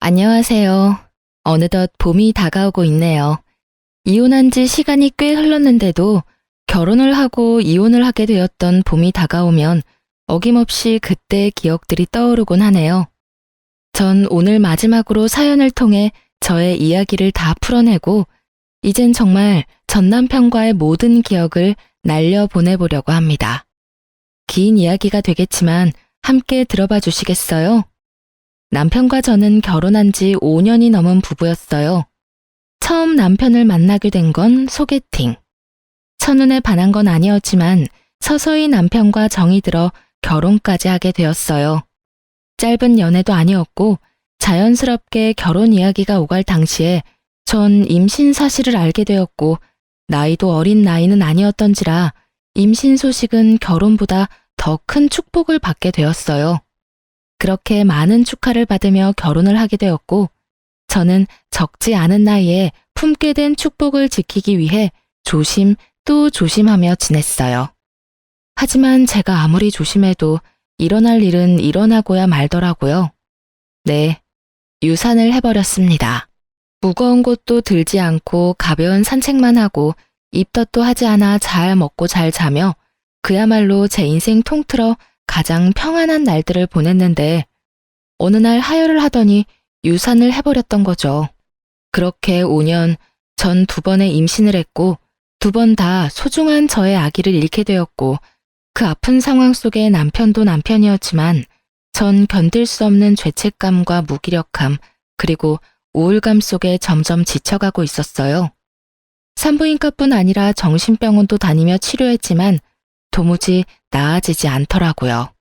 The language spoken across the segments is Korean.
안녕하세요. 어느덧 봄이 다가오고 있네요. 이혼한 지 시간이 꽤 흘렀는데도 결혼을 하고 이혼을 하게 되었던 봄이 다가오면 어김없이 그때의 기억들이 떠오르곤 하네요. 전 오늘 마지막으로 사연을 통해 저의 이야기를 다 풀어내고 이젠 정말 전 남편과의 모든 기억을 날려보내보려고 합니다. 긴 이야기가 되겠지만 함께 들어봐 주시겠어요? 남편과 저는 결혼한 지 5년이 넘은 부부였어요. 처음 남편을 만나게 된 건 소개팅. 첫눈에 반한 건 아니었지만 서서히 남편과 정이 들어 결혼까지 하게 되었어요. 짧은 연애도 아니었고 자연스럽게 결혼 이야기가 오갈 당시에 전 임신 사실을 알게 되었고 나이도 어린 나이는 아니었던지라 임신 소식은 결혼보다 더 큰 축복을 받게 되었어요. 그렇게 많은 축하를 받으며 결혼을 하게 되었고 저는 적지 않은 나이에 품게 된 축복을 지키기 위해 조심 또 조심하며 지냈어요. 하지만 제가 아무리 조심해도 일어날 일은 일어나고야 말더라고요. 네, 유산을 해버렸습니다. 무거운 곳도 들지 않고 가벼운 산책만 하고 입덧도 하지 않아 잘 먹고 잘 자며 그야말로 제 인생 통틀어 가장 평안한 날들을 보냈는데 어느 날 하혈을 하더니 유산을 해버렸던 거죠. 그렇게 5년 전 2번의 임신을 했고 2번 다 소중한 저의 아기를 잃게 되었고 그 아픈 상황 속에 남편도 남편이었지만 전 견딜 수 없는 죄책감과 무기력함 그리고 우울감 속에 점점 지쳐가고 있었어요. 산부인과뿐 아니라 정신병원도 다니며 치료했지만 도무지 나아지지 않더라고요.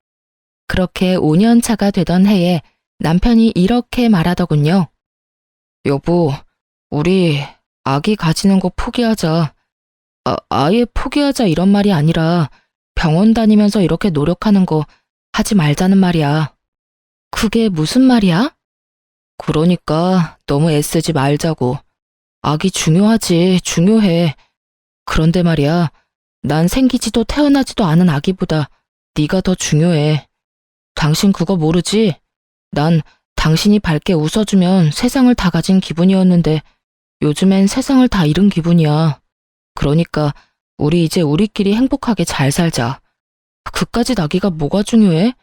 그렇게 5년 차가 되던 해에 남편이 이렇게 말하더군요. 여보, 우리 아기 가지는 거 포기하자. 아예 포기하자 이런 말이 아니라 병원 다니면서 이렇게 노력하는 거 하지 말자는 말이야. 그게 무슨 말이야? 그러니까 너무 애쓰지 말자고. 아기 중요하지, 중요해. 그런데 말이야, 난 생기지도 태어나지도 않은 아기보다 네가 더 중요해. 당신 그거 모르지? 난 당신이 밝게 웃어주면 세상을 다 가진 기분이었는데 요즘엔 세상을 다 잃은 기분이야. 그러니까 우리 이제 우리끼리 행복하게 잘 살자. 그까짓 아기가 뭐가 중요해?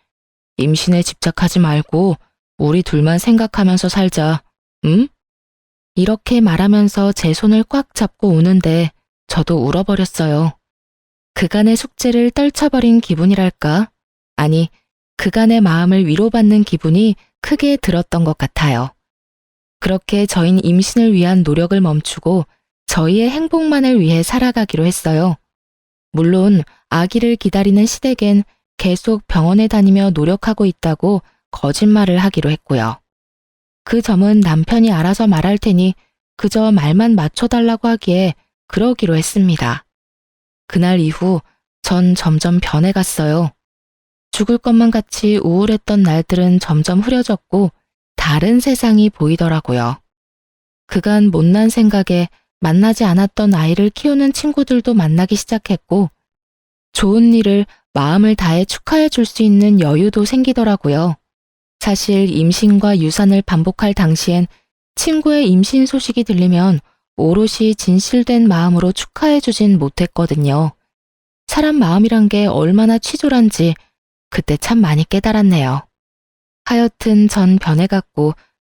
임신에 집착하지 말고 우리 둘만 생각하면서 살자. 응? 이렇게 말하면서 제 손을 꽉 잡고 우는데 저도 울어버렸어요. 그간의 숙제를 떨쳐버린 기분이랄까? 아니, 그간의 마음을 위로받는 기분이 크게 들었던 것 같아요. 그렇게 저희는 임신을 위한 노력을 멈추고 저희의 행복만을 위해 살아가기로 했어요. 물론 아기를 기다리는 시댁엔 계속 병원에 다니며 노력하고 있다고 거짓말을 하기로 했고요. 그 점은 남편이 알아서 말할 테니 그저 말만 맞춰달라고 하기에 그러기로 했습니다. 그날 이후 전 점점 변해갔어요. 죽을 것만 같이 우울했던 날들은 점점 흐려졌고 다른 세상이 보이더라고요. 그간 못난 생각에 만나지 않았던 아이를 키우는 친구들도 만나기 시작했고 좋은 일을 마음을 다해 축하해 줄 수 있는 여유도 생기더라고요. 사실 임신과 유산을 반복할 당시엔 친구의 임신 소식이 들리면 오롯이 진실된 마음으로 축하해 주진 못했거든요. 사람 마음이란 게 얼마나 치졸한지 그때 참 많이 깨달았네요. 하여튼 전 변해갔고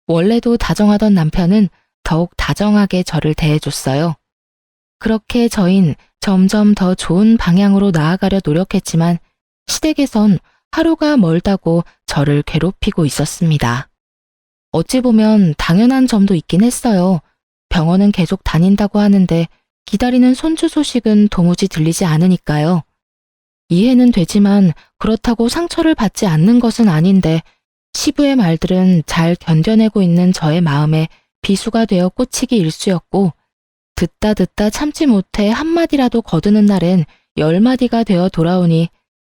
원래도 다정하던 남편은 더욱 다정하게 저를 대해줬어요. 그렇게 저흰 점점 더 좋은 방향으로 나아가려 노력했지만 시댁에선 하루가 멀다고 저를 괴롭히고 있었습니다. 어찌 보면 당연한 점도 있긴 했어요. 병원은 계속 다닌다고 하는데 기다리는 손주 소식은 도무지 들리지 않으니까요. 이해는 되지만 그렇다고 상처를 받지 않는 것은 아닌데 시부의 말들은 잘 견뎌내고 있는 저의 마음에 비수가 되어 꽂히기 일쑤였고 듣다 듣다 참지 못해 한마디라도 거두는 날엔 10마디가 되어 돌아오니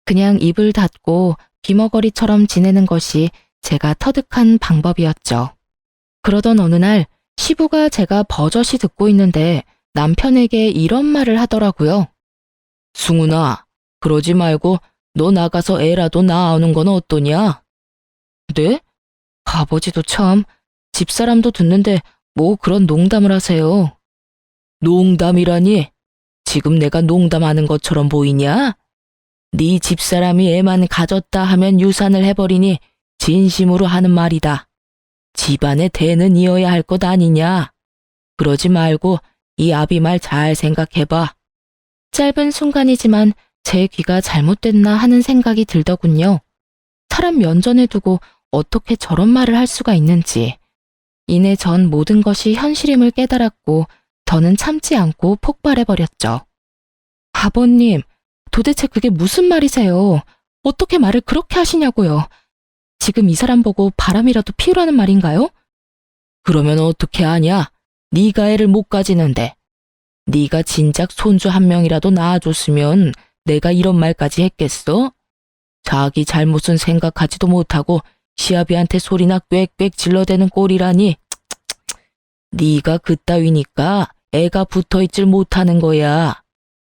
그냥 입을 닫고 귀머거리처럼 지내는 것이 제가 터득한 방법이었죠. 그러던 어느 날 시부가 제가 버젓이 듣고 있는데 남편에게 이런 말을 하더라고요. 승훈아, 그러지 말고 너 나가서 애라도 낳아오는 건 어떠냐? 네? 아버지도 참 집사람도 듣는데 뭐 그런 농담을 하세요. 농담이라니? 지금 내가 농담하는 것처럼 보이냐? 네 집사람이 애만 가졌다 하면 유산을 해버리니 진심으로 하는 말이다. 집안의 대는 이어야 할 것 아니냐? 그러지 말고 이 아비 말 잘 생각해봐. 짧은 순간이지만 제 귀가 잘못됐나 하는 생각이 들더군요. 사람 면전에 두고 어떻게 저런 말을 할 수가 있는지. 이내 전 모든 것이 현실임을 깨달았고 더는 참지 않고 폭발해버렸죠. 아버님, 도대체 그게 무슨 말이세요? 어떻게 말을 그렇게 하시냐고요? 지금 이 사람 보고 바람이라도 피우라는 말인가요? 그러면 어떻게 하냐? 네가 애를 못 가지는데. 네가 진작 손주 한 명이라도 낳아줬으면 내가 이런 말까지 했겠어? 자기 잘못은 생각하지도 못하고 시아비한테 소리나 꽥꽥 질러대는 꼴이라니. 네가 그따위니까 애가 붙어있질 못하는 거야.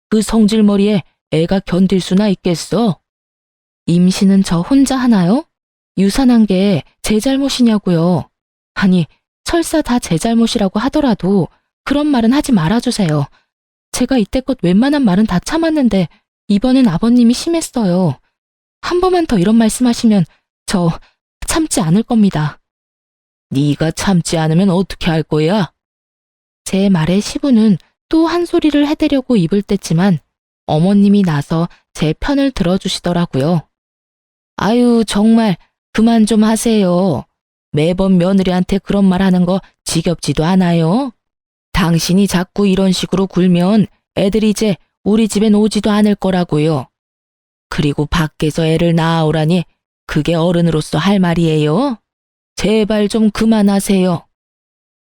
그 성질머리에 애가 견딜 수나 있겠어? 임신은 저 혼자 하나요? 유산한 게 제 잘못이냐고요. 아니, 설사 다 제 잘못이라고 하더라도 그런 말은 하지 말아주세요. 제가 이때껏 웬만한 말은 다 참았는데 이번엔 아버님이 심했어요. 한 번만 더 이런 말씀하시면 저 참지 않을 겁니다. 네가 참지 않으면 어떻게 할 거야? 제 말에 시부는 또 한 소리를 해대려고 입을 뗐지만 어머님이 나서 제 편을 들어주시더라고요. 아유, 정말 그만 좀 하세요. 매번 며느리한테 그런 말 하는 거 지겹지도 않아요? 당신이 자꾸 이런 식으로 굴면 애들이 이제 우리 집엔 오지도 않을 거라고요. 그리고 밖에서 애를 낳아오라니 그게 어른으로서 할 말이에요? 제발 좀 그만하세요.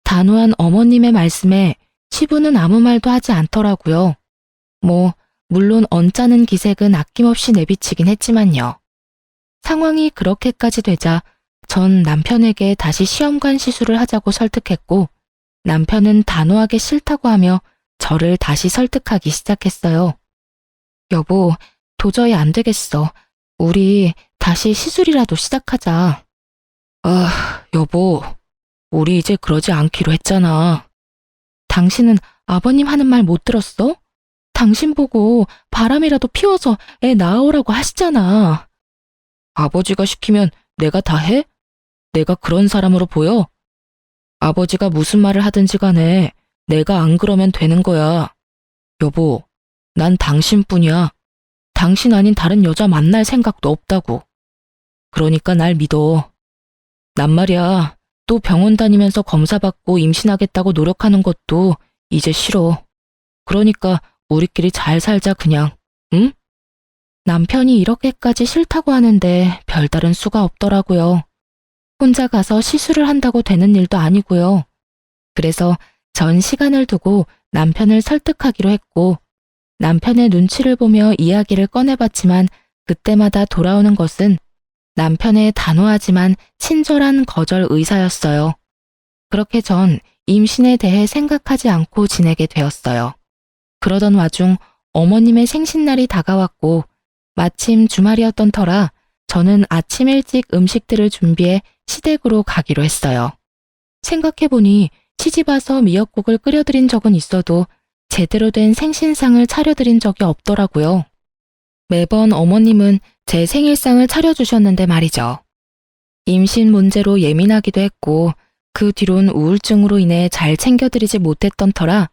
단호한 어머님의 말씀에 시부는 아무 말도 하지 않더라고요. 물론 언짢은 기색은 아낌없이 내비치긴 했지만요. 상황이 그렇게까지 되자 전 남편에게 다시 시험관 시술을 하자고 설득했고 남편은 단호하게 싫다고 하며 저를 다시 설득하기 시작했어요. 여보, 도저히 안 되겠어. 우리 다시 시술이라도 시작하자. 아, 여보, 우리 이제 그러지 않기로 했잖아. 당신은 아버님 하는 말 못 들었어? 당신 보고 바람이라도 피워서 애 낳아오라고 하시잖아. 아버지가 시키면 내가 다 해? 내가 그런 사람으로 보여? 아버지가 무슨 말을 하든지 간에 내가 안 그러면 되는 거야. 여보, 난 당신뿐이야. 당신 아닌 다른 여자 만날 생각도 없다고. 그러니까 날 믿어. 난 말이야, 또 병원 다니면서 검사받고 임신하겠다고 노력하는 것도 이제 싫어. 그러니까 우리끼리 잘 살자 그냥, 응? 남편이 이렇게까지 싫다고 하는데 별다른 수가 없더라고요. 혼자 가서 시술을 한다고 되는 일도 아니고요. 그래서 전 시간을 두고 남편을 설득하기로 했고 남편의 눈치를 보며 이야기를 꺼내봤지만 그때마다 돌아오는 것은 남편의 단호하지만 친절한 거절 의사였어요. 그렇게 전 임신에 대해 생각하지 않고 지내게 되었어요. 그러던 와중 어머님의 생신날이 다가왔고 마침 주말이었던 터라 저는 아침 일찍 음식들을 준비해 시댁으로 가기로 했어요. 생각해보니 시집와서 미역국을 끓여드린 적은 있어도 제대로 된 생신상을 차려드린 적이 없더라고요. 매번 어머님은 제 생일상을 차려주셨는데 말이죠. 임신 문제로 예민하기도 했고 그 뒤론 우울증으로 인해 잘 챙겨드리지 못했던 터라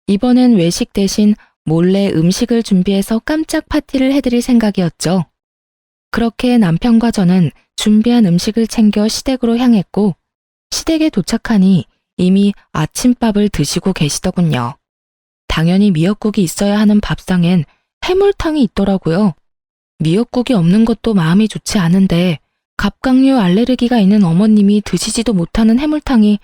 이번엔 외식 대신 몰래 음식을 준비해서 깜짝 파티를 해드릴 생각이었죠. 그렇게 남편과 저는 준비한 음식을 챙겨 시댁으로 향했고 시댁에 도착하니 이미 아침밥을 드시고 계시더군요. 당연히 미역국이 있어야 하는 밥상엔 해물탕이 있더라고요. 미역국이 없는 것도 마음이 좋지 않은데 갑각류 알레르기가 있는 어머님이 드시지도 못하는 해물탕이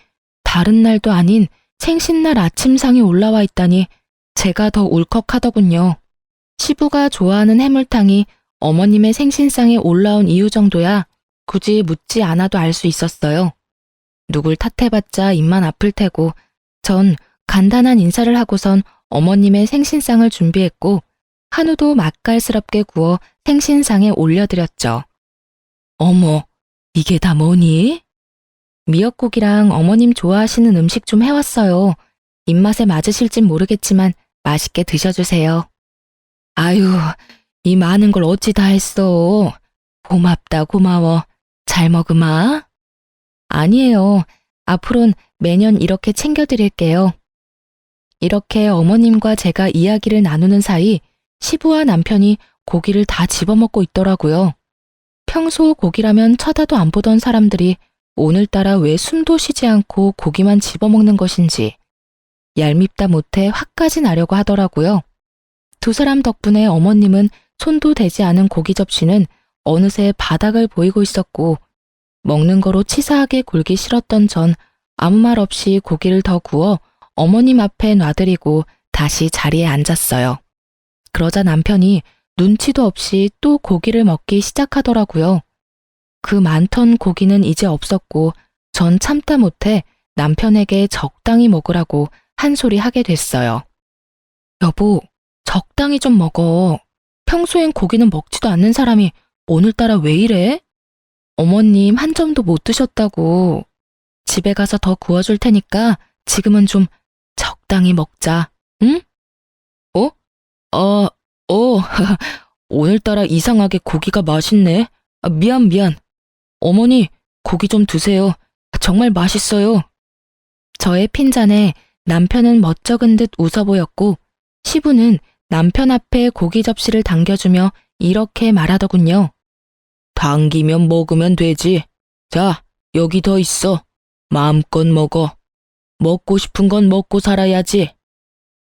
다른 날도 아닌 생신날 아침상에 올라와 있다니 제가 더 울컥하더군요. 시부가 좋아하는 해물탕이 어머님의 생신상에 올라온 이유 정도야 굳이 묻지 않아도 알 수 있었어요. 누굴 탓해봤자 입만 아플 테고 전 간단한 인사를 하고선 어머님의 생신상을 준비했고 한우도 맛깔스럽게 구워 생신상에 올려드렸죠. 어머, 이게 다 뭐니? 미역국이랑 어머님 좋아하시는 음식 좀 해왔어요. 입맛에 맞으실진 모르겠지만 맛있게 드셔주세요. 아유, 이 많은 걸 어찌 다 했어. 고맙다, 고마워. 잘 먹으마. 아니에요. 앞으론 매년 이렇게 챙겨드릴게요. 이렇게 어머님과 제가 이야기를 나누는 사이 시부와 남편이 고기를 다 집어먹고 있더라고요. 평소 고기라면 쳐다도 안 보던 사람들이 오늘따라 왜 숨도 쉬지 않고 고기만 집어먹는 것인지 얄밉다 못해 화까지 나려고 하더라고요. 두 사람 덕분에 어머님은 손도 대지 않은 고기 접시는 어느새 바닥을 보이고 있었고 먹는 거로 치사하게 굴기 싫었던 전 아무 말 없이 고기를 더 구워 어머님 앞에 놔드리고 다시 자리에 앉았어요. 그러자 남편이 눈치도 없이 또 고기를 먹기 시작하더라고요. 그 많던 고기는 이제 없었고 전 참다 못해 남편에게 적당히 먹으라고 한 소리 하게 됐어요. 여보, 적당히 좀 먹어. 평소엔 고기는 먹지도 않는 사람이 오늘따라 왜 이래? 어머님 한 점도 못 드셨다고. 집에 가서 더 구워줄 테니까 지금은 좀 적당히 먹자, 응? 어? 오늘따라 이상하게 고기가 맛있네. 미안. 어머니, 고기 좀 드세요. 정말 맛있어요. 저의 핀잔에 남편은 멋쩍은 듯 웃어 보였고 시부는 남편 앞에 고기 접시를 당겨주며 이렇게 말하더군요. 당기면 먹으면 되지. 자, 여기 더 있어. 마음껏 먹어. 먹고 싶은 건 먹고 살아야지.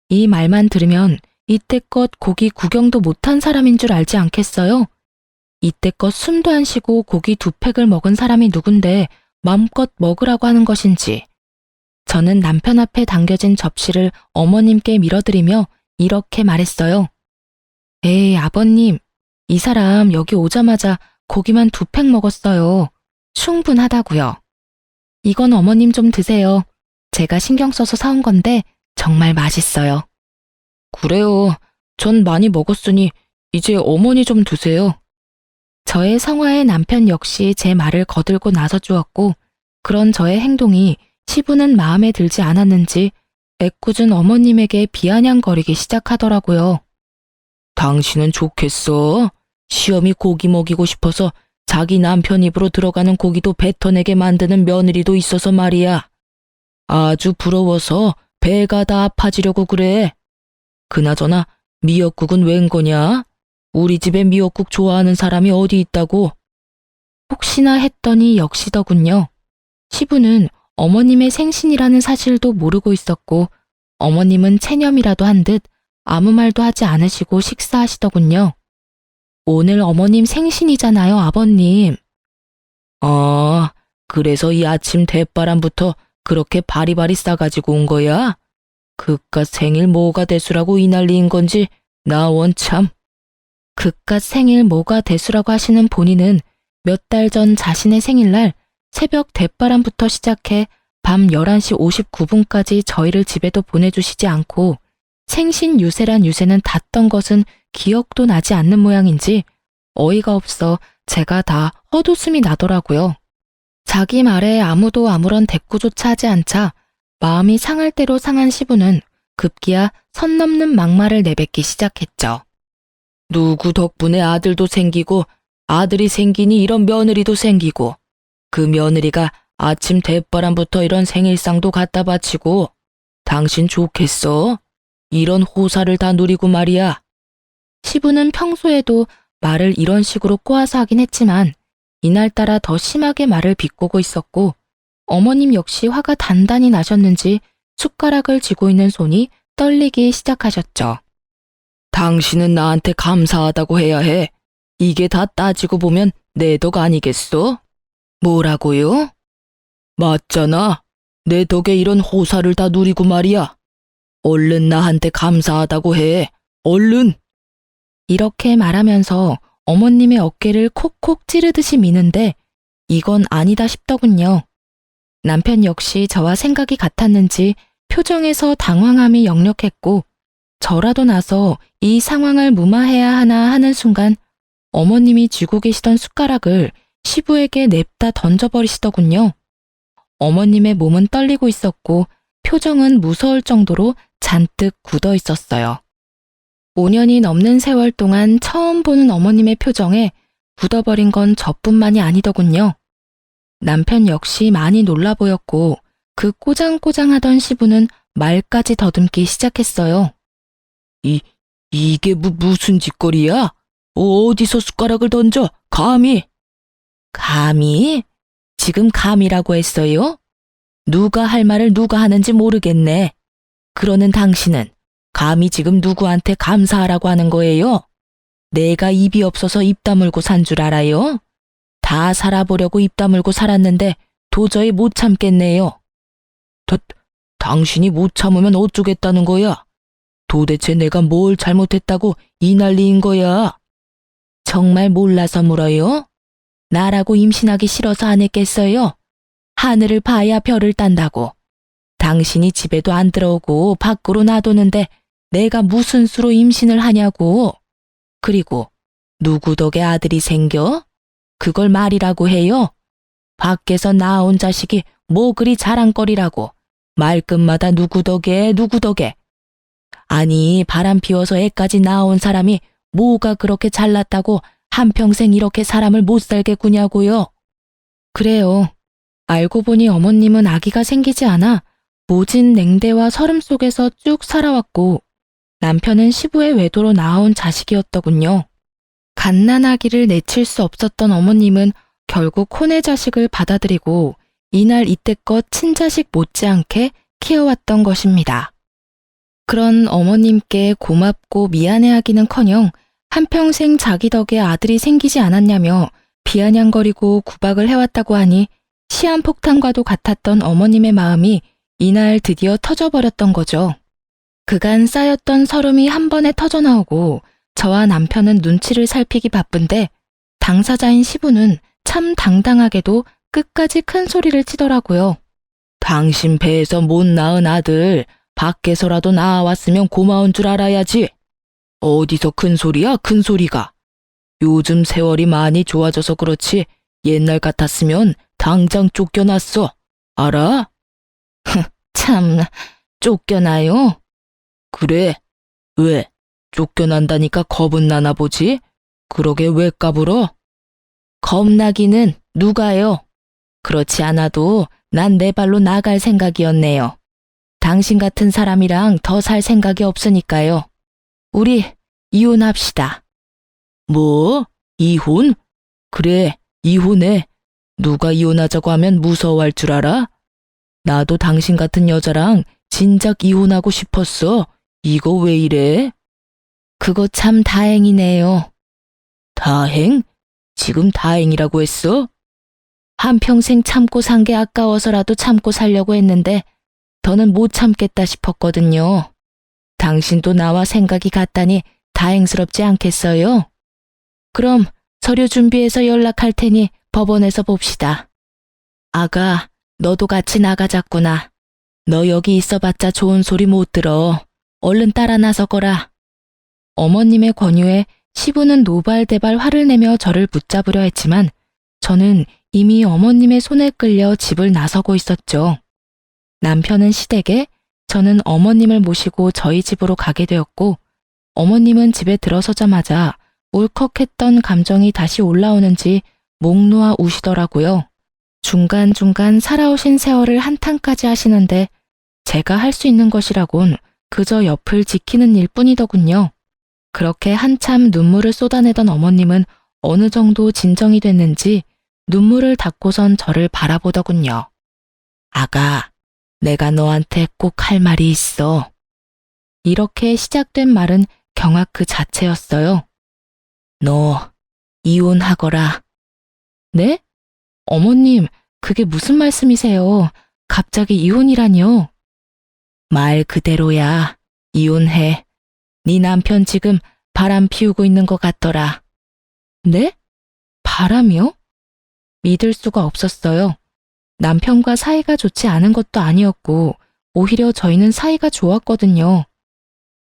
이 말만 들으면 이때껏 고기 구경도 못한 사람인 줄 알지 않겠어요? 이때껏 숨도 안 쉬고 고기 2팩을 먹은 사람이 누군데 마음껏 먹으라고 하는 것인지. 저는 남편 앞에 당겨진 접시를 어머님께 밀어드리며 이렇게 말했어요. 에이, 아버님, 이 사람 여기 오자마자 고기만 2팩 먹었어요. 충분하다고요. 이건 어머님 좀 드세요. 제가 신경 써서 사온 건데 정말 맛있어요. 그래요. 전 많이 먹었으니 이제 어머니 좀 드세요. 저의 성화의 남편 역시 제 말을 거들고 나서 주었고 그런 저의 행동이 시부는 마음에 들지 않았는지 애꿎은 어머님에게 비아냥거리기 시작하더라고요. 당신은 좋겠어. 시엄이 고기 먹이고 싶어서 자기 남편 입으로 들어가는 고기도 뱉어내게 만드는 며느리도 있어서 말이야. 아주 부러워서 배가 다 아파지려고 그래. 그나저나 미역국은 웬 거냐? 우리 집에 미역국 좋아하는 사람이 어디 있다고? 혹시나 했더니 역시더군요. 시부는 어머님의 생신이라는 사실도 모르고 있었고 어머님은 체념이라도 한 듯 아무 말도 하지 않으시고 식사하시더군요. 오늘 어머님 생신이잖아요, 아버님. 그래서 이 아침 대바람부터 그렇게 바리바리 싸가지고 온 거야? 그깟 생일 뭐가 대수라고 이 난리인 건지 나 원참. 그깟 생일 뭐가 대수라고 하시는 본인은 몇 달 전 자신의 생일날 새벽 대바람부터 시작해 밤 11시 59분까지 저희를 집에도 보내주시지 않고 생신 유세란 유세는 닿던 것은 기억도 나지 않는 모양인지 어이가 없어 제가 다 헛웃음이 나더라고요. 자기 말에 아무도 아무런 대꾸조차 하지 않자 마음이 상할 대로 상한 시부는 급기야 선 넘는 막말을 내뱉기 시작했죠. 누구 덕분에 아들도 생기고 아들이 생기니 이런 며느리도 생기고 그 며느리가 아침 대바람부터 이런 생일상도 갖다 바치고 당신 좋겠어? 이런 호사를 다 누리고 말이야. 시부는 평소에도 말을 이런 식으로 꼬아서 하긴 했지만 이날따라 더 심하게 말을 비꼬고 있었고 어머님 역시 화가 단단히 나셨는지 숟가락을 쥐고 있는 손이 떨리기 시작하셨죠. 당신은 나한테 감사하다고 해야 해. 이게 다 따지고 보면 내 덕 아니겠어? 뭐라고요? 맞잖아. 내 덕에 이런 호사를 다 누리고 말이야. 얼른 나한테 감사하다고 해. 얼른. 이렇게 말하면서 어머님의 어깨를 콕콕 찌르듯이 미는데 이건 아니다 싶더군요. 남편 역시 저와 생각이 같았는지 표정에서 당황함이 역력했고 저라도 나서 이 상황을 무마해야 하나 하는 순간 어머님이 쥐고 계시던 숟가락을 시부에게 냅다 던져버리시더군요. 어머님의 몸은 떨리고 있었고 표정은 무서울 정도로 잔뜩 굳어 있었어요. 5년이 넘는 세월 동안 처음 보는 어머님의 표정에 굳어버린 건 저뿐만이 아니더군요. 남편 역시 많이 놀라 보였고 그 꼬장꼬장하던 시부는 말까지 더듬기 시작했어요. 이게 무슨 짓거리야? 어디서 숟가락을 던져? 감히? 감히? 지금 감이라고 했어요? 누가 할 말을 누가 하는지 모르겠네. 그러는 당신은 감히 지금 누구한테 감사하라고 하는 거예요? 내가 입이 없어서 입 다물고 산 줄 알아요? 다 살아보려고 입 다물고 살았는데 도저히 못 참겠네요. 당신이 못 참으면 어쩌겠다는 거야? 도대체 내가 뭘 잘못했다고 이 난리인 거야? 정말 몰라서 물어요? 나라고 임신하기 싫어서 안 했겠어요? 하늘을 봐야 별을 딴다고. 당신이 집에도 안 들어오고 밖으로 놔두는데 내가 무슨 수로 임신을 하냐고. 그리고 누구 덕에 아들이 생겨? 그걸 말이라고 해요? 밖에서 낳아온 자식이 뭐 그리 자랑거리라고. 말끝마다 누구 덕에 누구 덕에. 아니 바람 피워서 애까지 낳아온 사람이 뭐가 그렇게 잘났다고 한평생 이렇게 사람을 못 살게 구냐고요. 그래요. 알고 보니 어머님은 아기가 생기지 않아 모진 냉대와 서름 속에서 쭉 살아왔고 남편은 시부의 외도로 낳아온 자식이었더군요. 갓난아기를 내칠 수 없었던 어머님은 결국 혼의 자식을 받아들이고 이날 이때껏 친자식 못지않게 키워왔던 것입니다. 그런 어머님께 고맙고 미안해하기는커녕 한평생 자기 덕에 아들이 생기지 않았냐며 비아냥거리고 구박을 해왔다고 하니 시한폭탄과도 같았던 어머님의 마음이 이날 드디어 터져버렸던 거죠. 그간 쌓였던 서름이 한 번에 터져나오고 저와 남편은 눈치를 살피기 바쁜데 당사자인 시부는 참 당당하게도 끝까지 큰 소리를 치더라고요. 당신 배에서 못 낳은 아들 밖에서라도 나왔으면 고마운 줄 알아야지. 어디서 큰 소리야, 큰 소리가. 요즘 세월이 많이 좋아져서 그렇지 옛날 같았으면 당장 쫓겨났어. 알아? 참, 쫓겨나요? 그래. 왜? 쫓겨난다니까 겁은 나나 보지? 그러게 왜 까불어? 겁나기는 누가요? 그렇지 않아도 난 내 발로 나갈 생각이었네요. 당신 같은 사람이랑 더 살 생각이 없으니까요. 우리 이혼합시다. 뭐? 이혼? 그래, 이혼해. 누가 이혼하자고 하면 무서워할 줄 알아? 나도 당신 같은 여자랑 진작 이혼하고 싶었어. 이거 왜 이래? 그거 참 다행이네요. 다행? 지금 다행이라고 했어? 한평생 참고 산 게 아까워서라도 참고 살려고 했는데 더는 못 참겠다 싶었거든요. 당신도 나와 생각이 같다니 다행스럽지 않겠어요? 그럼 서류 준비해서 연락할 테니 법원에서 봅시다. 아가, 너도 같이 나가자꾸나. 너 여기 있어봤자 좋은 소리 못 들어. 얼른 따라 나서거라. 어머님의 권유에 시부는 노발대발 화를 내며 저를 붙잡으려 했지만 저는 이미 어머님의 손에 끌려 집을 나서고 있었죠. 남편은 시댁에, 저는 어머님을 모시고 저희 집으로 가게 되었고 어머님은 집에 들어서자마자 울컥했던 감정이 다시 올라오는지 목 놓아 우시더라고요. 중간중간 살아오신 세월을 한탄까지 하시는데 제가 할 수 있는 것이라곤 그저 옆을 지키는 일뿐이더군요. 그렇게 한참 눈물을 쏟아내던 어머님은 어느 정도 진정이 됐는지 눈물을 닦고선 저를 바라보더군요. 아가, 내가 너한테 꼭 할 말이 있어. 이렇게 시작된 말은 경악 그 자체였어요. 너 이혼하거라. 네? 어머님, 그게 무슨 말씀이세요? 갑자기 이혼이라뇨? 말 그대로야. 이혼해. 네 남편 지금 바람 피우고 있는 것 같더라. 네? 바람이요? 믿을 수가 없었어요. 남편과 사이가 좋지 않은 것도 아니었고 오히려 저희는 사이가 좋았거든요.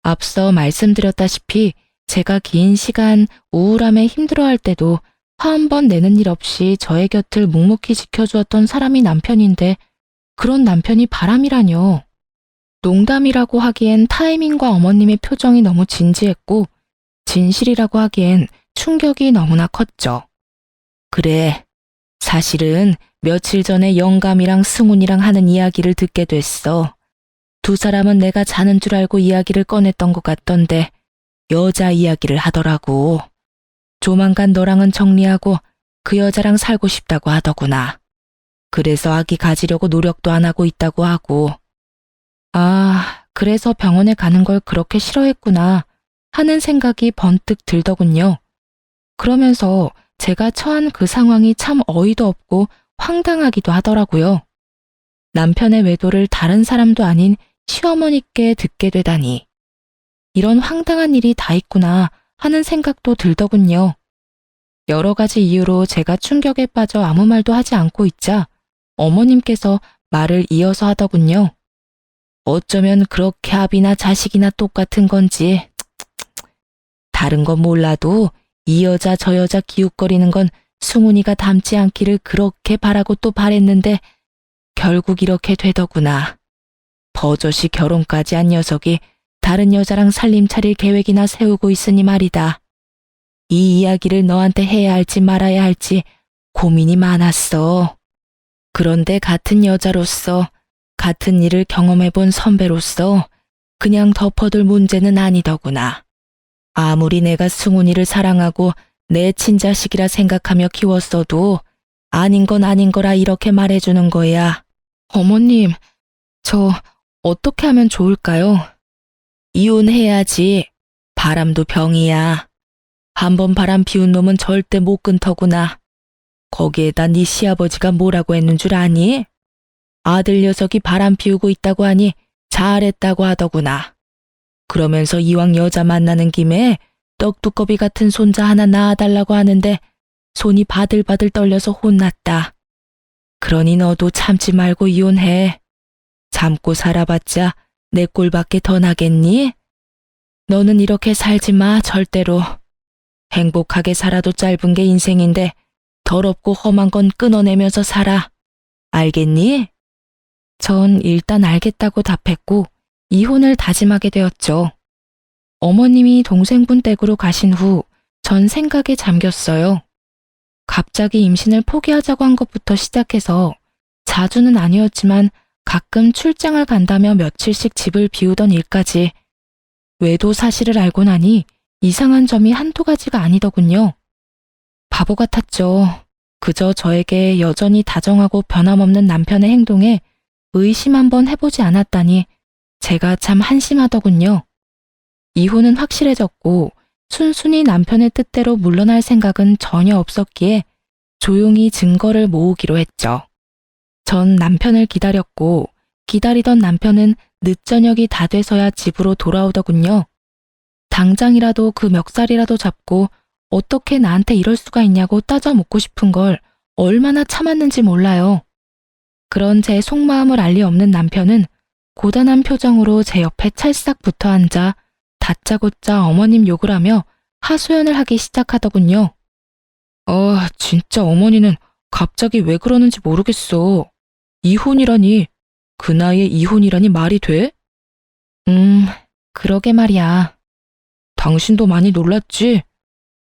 앞서 말씀드렸다시피 제가 긴 시간 우울함에 힘들어할 때도 화 한 번 내는 일 없이 저의 곁을 묵묵히 지켜주었던 사람이 남편인데 그런 남편이 바람이라뇨. 농담이라고 하기엔 타이밍과 어머님의 표정이 너무 진지했고 진실이라고 하기엔 충격이 너무나 컸죠. 그래, 사실은 며칠 전에 영감이랑 승훈이랑 하는 이야기를 듣게 됐어. 두 사람은 내가 자는 줄 알고 이야기를 꺼냈던 것 같던데 여자 이야기를 하더라고. 조만간 너랑은 정리하고 그 여자랑 살고 싶다고 하더구나. 그래서 아기 가지려고 노력도 안 하고 있다고 하고. 아, 그래서 병원에 가는 걸 그렇게 싫어했구나 하는 생각이 번뜩 들더군요. 그러면서 제가 처한 그 상황이 참 어이도 없고 황당하기도 하더라고요. 남편의 외도를 다른 사람도 아닌 시어머니께 듣게 되다니. 이런 황당한 일이 다 있구나 하는 생각도 들더군요. 여러 가지 이유로 제가 충격에 빠져 아무 말도 하지 않고 있자 어머님께서 말을 이어서 하더군요. 어쩌면 그렇게 아비나 자식이나 똑같은 건지. 다른 건 몰라도 이 여자 저 여자 기웃거리는 건 승훈이가 닮지 않기를 그렇게 바라고 또 바랬는데 결국 이렇게 되더구나. 버젓이 결혼까지 한 녀석이 다른 여자랑 살림 차릴 계획이나 세우고 있으니 말이다. 이 이야기를 너한테 해야 할지 말아야 할지 고민이 많았어. 그런데 같은 여자로서, 같은 일을 경험해본 선배로서 그냥 덮어둘 문제는 아니더구나. 아무리 내가 승훈이를 사랑하고 내 친자식이라 생각하며 키웠어도 아닌 건 아닌 거라 이렇게 말해주는 거야. 어머님, 저 어떻게 하면 좋을까요? 이혼해야지. 바람도 병이야. 한번 바람 피운 놈은 절대 못 끊더구나. 거기에다 네 시아버지가 뭐라고 했는 줄 아니? 아들 녀석이 바람 피우고 있다고 하니 잘했다고 하더구나. 그러면서 이왕 여자 만나는 김에 떡두꺼비 같은 손자 하나 낳아달라고 하는데 손이 바들바들 떨려서 혼났다. 그러니 너도 참지 말고 이혼해. 참고 살아봤자 내 꼴밖에 더 나겠니? 너는 이렇게 살지 마, 절대로. 행복하게 살아도 짧은 게 인생인데 더럽고 험한 건 끊어내면서 살아. 알겠니? 전 일단 알겠다고 답했고 이혼을 다짐하게 되었죠. 어머님이 동생분 댁으로 가신 후 전 생각에 잠겼어요. 갑자기 임신을 포기하자고 한 것부터 시작해서 자주는 아니었지만 가끔 출장을 간다며 며칠씩 집을 비우던 일까지 외도 사실을 알고 나니 이상한 점이 한두 가지가 아니더군요. 바보 같았죠. 그저 저에게 여전히 다정하고 변함없는 남편의 행동에 의심 한번 해보지 않았다니 제가 참 한심하더군요. 이혼은 확실해졌고 순순히 남편의 뜻대로 물러날 생각은 전혀 없었기에 조용히 증거를 모으기로 했죠. 전 남편을 기다렸고 기다리던 남편은 늦저녁이 다 돼서야 집으로 돌아오더군요. 당장이라도 그 멱살이라도 잡고 어떻게 나한테 이럴 수가 있냐고 따져 묻고 싶은 걸 얼마나 참았는지 몰라요. 그런 제 속마음을 알 리 없는 남편은 고단한 표정으로 제 옆에 찰싹 붙어 앉아 다짜고짜 어머님 욕을 하며 하소연을 하기 시작하더군요. 진짜 어머니는 갑자기 왜 그러는지 모르겠어. 이혼이라니, 그 나이에 이혼이라니 말이 돼? 그러게 말이야. 당신도 많이 놀랐지?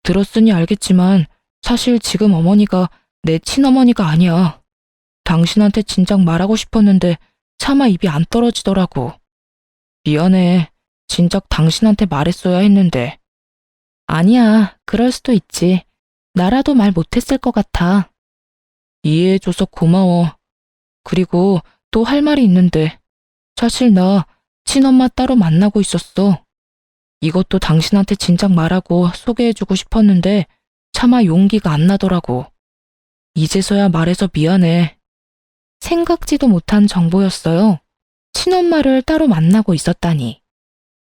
들었으니 알겠지만 사실 지금 어머니가 내 친어머니가 아니야. 당신한테 진작 말하고 싶었는데 차마 입이 안 떨어지더라고. 미안해. 진작 당신한테 말했어야 했는데. 아니야, 그럴 수도 있지. 나라도 말 못했을 것 같아. 이해해줘서 고마워. 그리고 또 할 말이 있는데 사실 나 친엄마 따로 만나고 있었어. 이것도 당신한테 진작 말하고 소개해주고 싶었는데 차마 용기가 안 나더라고. 이제서야 말해서 미안해. 생각지도 못한 정보였어요. 친엄마를 따로 만나고 있었다니.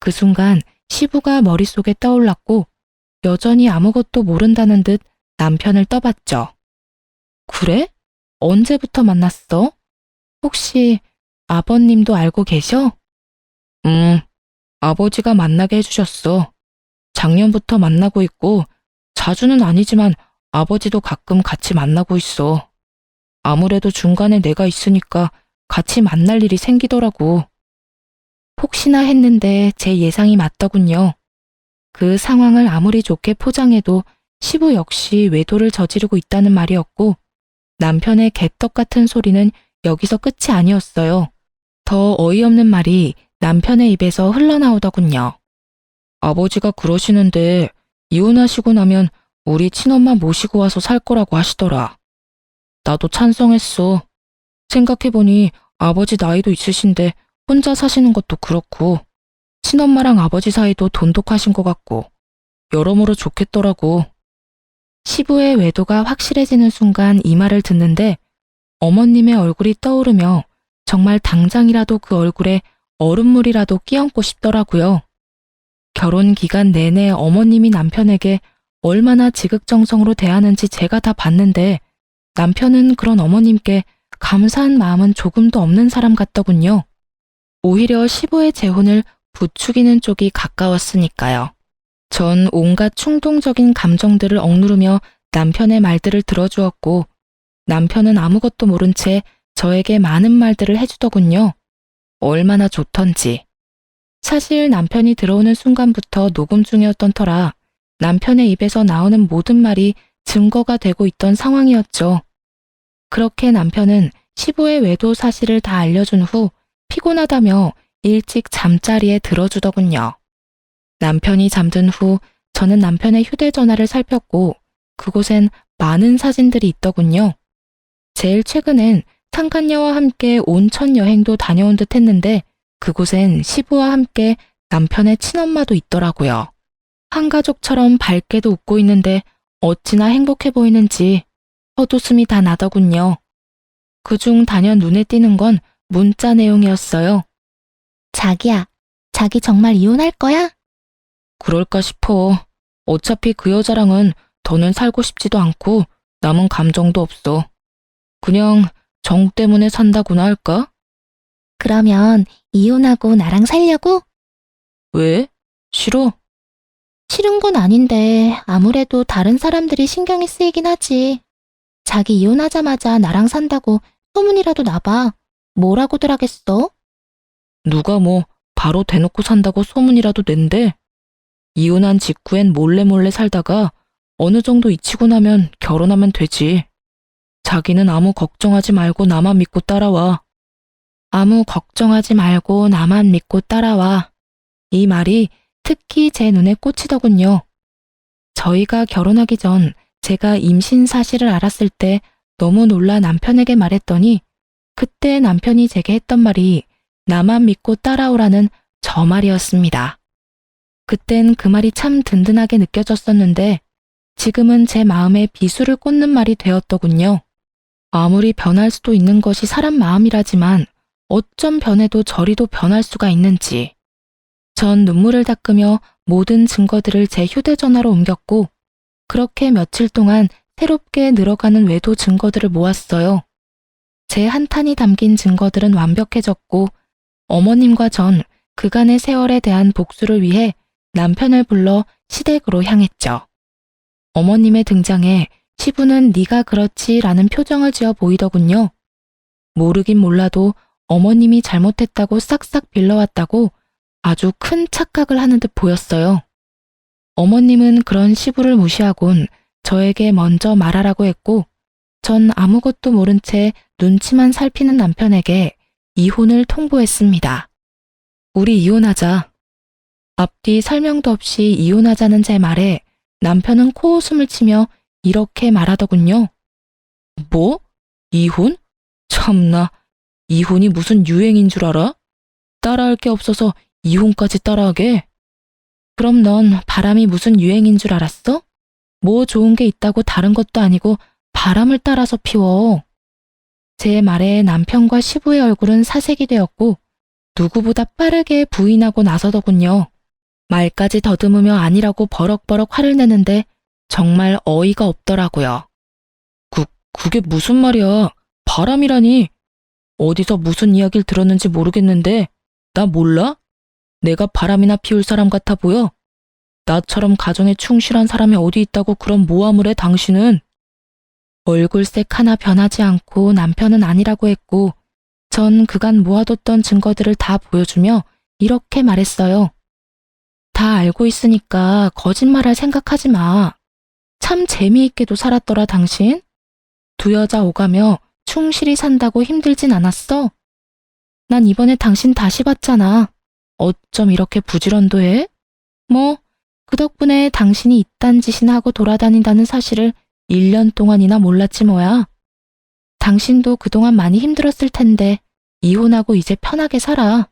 그 순간 시부가 머릿속에 떠올랐고 여전히 아무것도 모른다는 듯 남편을 떠봤죠. 그래? 언제부터 만났어? 혹시 아버님도 알고 계셔? 아버지가 만나게 해주셨어. 작년부터 만나고 있고 자주는 아니지만 아버지도 가끔 같이 만나고 있어. 아무래도 중간에 내가 있으니까 같이 만날 일이 생기더라고. 혹시나 했는데 제 예상이 맞더군요. 그 상황을 아무리 좋게 포장해도 시부 역시 외도를 저지르고 있다는 말이었고, 남편의 개떡 같은 소리는 여기서 끝이 아니었어요. 더 어이없는 말이 남편의 입에서 흘러나오더군요. 아버지가 그러시는데 이혼하시고 나면 우리 친엄마 모시고 와서 살 거라고 하시더라. 나도 찬성했어. 생각해보니 아버지 나이도 있으신데 혼자 사시는 것도 그렇고, 친엄마랑 아버지 사이도 돈독하신 것 같고, 여러모로 좋겠더라고. 시부의 외도가 확실해지는 순간 이 말을 듣는데 어머님의 얼굴이 떠오르며 정말 당장이라도 그 얼굴에 얼음물이라도 끼얹고 싶더라고요. 결혼 기간 내내 어머님이 남편에게 얼마나 지극정성으로 대하는지 제가 다 봤는데, 남편은 그런 어머님께 감사한 마음은 조금도 없는 사람 같더군요. 오히려 시부의 재혼을 부추기는 쪽이 가까웠으니까요. 전 온갖 충동적인 감정들을 억누르며 남편의 말들을 들어주었고, 남편은 아무것도 모른 채 저에게 많은 말들을 해주더군요. 얼마나 좋던지. 사실 남편이 들어오는 순간부터 녹음 중이었던 터라 남편의 입에서 나오는 모든 말이 증거가 되고 있던 상황이었죠. 그렇게 남편은 시부의 외도 사실을 다 알려준 후 피곤하다며 일찍 잠자리에 들어주더군요. 남편이 잠든 후 저는 남편의 휴대전화를 살폈고 그곳엔 많은 사진들이 있더군요. 제일 최근엔 상간녀와 함께 온천 여행도 다녀온 듯 했는데 그곳엔 시부와 함께 남편의 친엄마도 있더라고요. 한 가족처럼 밝게도 웃고 있는데 어찌나 행복해 보이는지 헛웃음이 다 나더군요. 그중 단연 눈에 띄는 건 문자 내용이었어요. 자기야, 자기 정말 이혼할 거야? 그럴까 싶어. 어차피 그 여자랑은 더는 살고 싶지도 않고 남은 감정도 없어. 그냥 정 때문에 산다고나 할까? 그러면 이혼하고 나랑 살려고? 왜? 싫어? 싫은 건 아닌데 아무래도 다른 사람들이 신경이 쓰이긴 하지. 자기 이혼하자마자 나랑 산다고 소문이라도 나봐. 뭐라고들 하겠어? 누가 뭐 바로 대놓고 산다고 소문이라도 낸대? 이혼한 직후엔 몰래 살다가 어느 정도 잊히고 나면 결혼하면 되지. 자기는 아무 걱정하지 말고 나만 믿고 따라와. 아무 걱정하지 말고 나만 믿고 따라와. 이 말이 특히 제 눈에 꽂히더군요. 저희가 결혼하기 전 제가 임신 사실을 알았을 때 너무 놀라 남편에게 말했더니 그때 남편이 제게 했던 말이 나만 믿고 따라오라는 저 말이었습니다. 그땐 그 말이 참 든든하게 느껴졌었는데 지금은 제 마음에 비수를 꽂는 말이 되었더군요. 아무리 변할 수도 있는 것이 사람 마음이라지만 어쩜 변해도 저리도 변할 수가 있는지. 전 눈물을 닦으며 모든 증거들을 제 휴대전화로 옮겼고 그렇게 며칠 동안 새롭게 늘어가는 외도 증거들을 모았어요. 제 한탄이 담긴 증거들은 완벽해졌고 어머님과 전 그간의 세월에 대한 복수를 위해 남편을 불러 시댁으로 향했죠. 어머님의 등장에 시부는 네가 그렇지 라는 표정을 지어 보이더군요. 모르긴 몰라도 어머님이 잘못했다고 싹싹 빌러왔다고 아주 큰 착각을 하는 듯 보였어요. 어머님은 그런 시부를 무시하곤 저에게 먼저 말하라고 했고 전 아무것도 모른 채 눈치만 살피는 남편에게 이혼을 통보했습니다. 우리 이혼하자. 앞뒤 설명도 없이 이혼하자는 제 말에 남편은 코웃음을 치며 이렇게 말하더군요. 뭐? 이혼? 참나, 이혼이 무슨 유행인 줄 알아? 따라할 게 없어서 이혼까지 따라하게? 그럼 넌 바람이 무슨 유행인 줄 알았어? 뭐 좋은 게 있다고 다른 것도 아니고 바람을 따라서 피워. 제 말에 남편과 시부의 얼굴은 사색이 되었고 누구보다 빠르게 부인하고 나서더군요. 말까지 더듬으며 아니라고 버럭버럭 화를 내는데 정말 어이가 없더라고요. 그게 무슨 말이야? 바람이라니. 어디서 무슨 이야기를 들었는지 모르겠는데 나 몰라? 내가 바람이나 피울 사람 같아 보여? 나처럼 가정에 충실한 사람이 어디 있다고 그런 모함을 해 당신은? 얼굴색 하나 변하지 않고 남편은 아니라고 했고 전 그간 모아뒀던 증거들을 다 보여주며 이렇게 말했어요. 다 알고 있으니까 거짓말할 생각하지 마. 참 재미있게도 살았더라 당신. 두 여자 오가며 충실히 산다고 힘들진 않았어? 난 이번에 당신 다시 봤잖아. 어쩜 이렇게 부지런도 해? 뭐, 그 덕분에 당신이 이딴 짓이나 하고 돌아다닌다는 사실을 1년 동안이나 몰랐지 뭐야. 당신도 그동안 많이 힘들었을 텐데 이혼하고 이제 편하게 살아.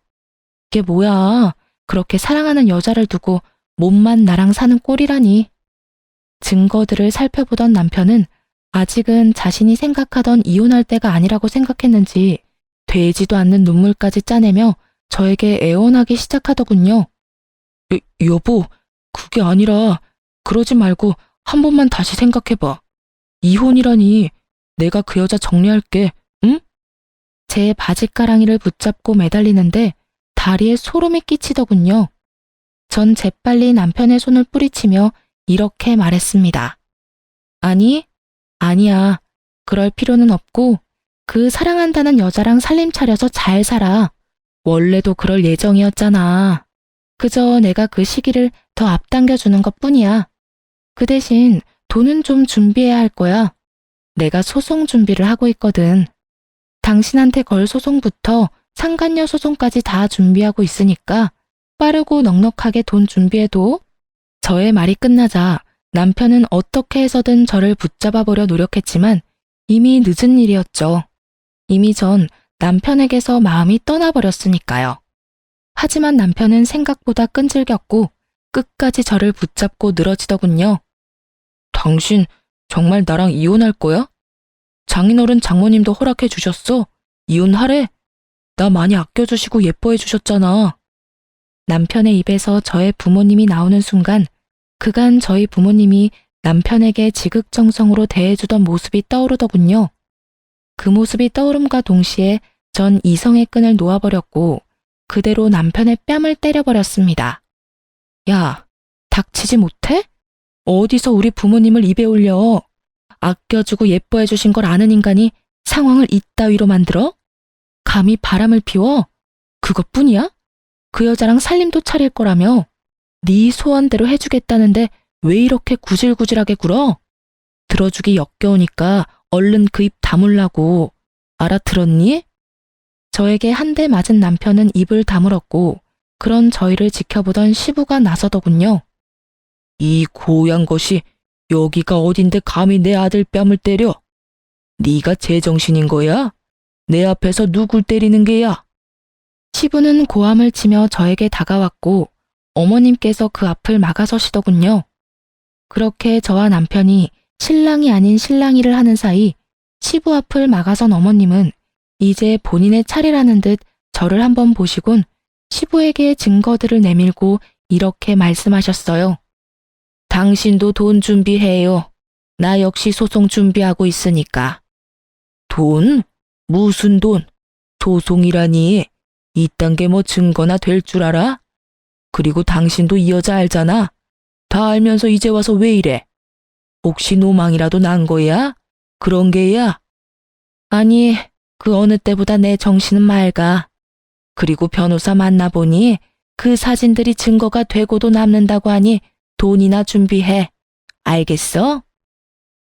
이게 뭐야. 그렇게 사랑하는 여자를 두고 몸만 나랑 사는 꼴이라니. 증거들을 살펴보던 남편은 아직은 자신이 생각하던 이혼할 때가 아니라고 생각했는지 되지도 않는 눈물까지 짜내며 저에게 애원하기 시작하더군요. 여보, 그게 아니라 그러지 말고 한 번만 다시 생각해봐. 이혼이라니. 내가 그 여자 정리할게, 응? 제 바지가랑이를 붙잡고 매달리는데 다리에 소름이 끼치더군요. 전 재빨리 남편의 손을 뿌리치며 이렇게 말했습니다. 아니, 아니야. 그럴 필요는 없고 그 사랑한다는 여자랑 살림 차려서 잘 살아. 원래도 그럴 예정이었잖아. 그저 내가 그 시기를 더 앞당겨주는 것뿐이야. 그 대신 돈은 좀 준비해야 할 거야. 내가 소송 준비를 하고 있거든. 당신한테 걸 소송부터 상간녀 소송까지 다 준비하고 있으니까 빠르고 넉넉하게 돈 준비해도. 저의 말이 끝나자 남편은 어떻게 해서든 저를 붙잡아보려 노력했지만 이미 늦은 일이었죠. 이미 전 남편에게서 마음이 떠나버렸으니까요. 하지만 남편은 생각보다 끈질겼고 끝까지 저를 붙잡고 늘어지더군요. 당신 정말 나랑 이혼할 거야? 장인어른 장모님도 허락해 주셨어. 이혼하래. 나 많이 아껴주시고 예뻐해 주셨잖아. 남편의 입에서 저의 부모님이 나오는 순간 그간 저희 부모님이 남편에게 지극정성으로 대해주던 모습이 떠오르더군요. 그 모습이 떠오름과 동시에 전 이성의 끈을 놓아버렸고 그대로 남편의 뺨을 때려버렸습니다. 야, 닥치지 못해? 어디서 우리 부모님을 입에 올려? 아껴주고 예뻐해 주신 걸 아는 인간이 상황을 이따위로 만들어? 감히 바람을 피워? 그것뿐이야? 그 여자랑 살림도 차릴 거라며? 네 소원대로 해주겠다는데 왜 이렇게 구질구질하게 굴어? 들어주기 역겨우니까 얼른 그 입 다물라고. 알아들었니? 저에게 한 대 맞은 남편은 입을 다물었고 그런 저희를 지켜보던 시부가 나서더군요. 이 고얀 것이 여기가 어딘데 감히 내 아들 뺨을 때려? 네가 제정신인 거야? 내 앞에서 누굴 때리는 게야? 시부는 고함을 치며 저에게 다가왔고 어머님께서 그 앞을 막아서시더군요. 그렇게 저와 남편이 신랑이 아닌 신랑이를 하는 사이 시부 앞을 막아선 어머님은 이제 본인의 차례라는 듯 저를 한번 보시곤 시부에게 증거들을 내밀고 이렇게 말씀하셨어요. 당신도 돈 준비해요. 나 역시 소송 준비하고 있으니까. 돈? 무슨 돈? 소송이라니. 이딴 게 뭐 증거나 될 줄 알아? 그리고 당신도 이 여자 알잖아. 다 알면서 이제 와서 왜 이래? 혹시 노망이라도 난 거야? 그런 게야? 아니, 그 어느 때보다 내 정신은 맑아. 그리고 변호사 만나보니 그 사진들이 증거가 되고도 남는다고 하니 돈이나 준비해. 알겠어?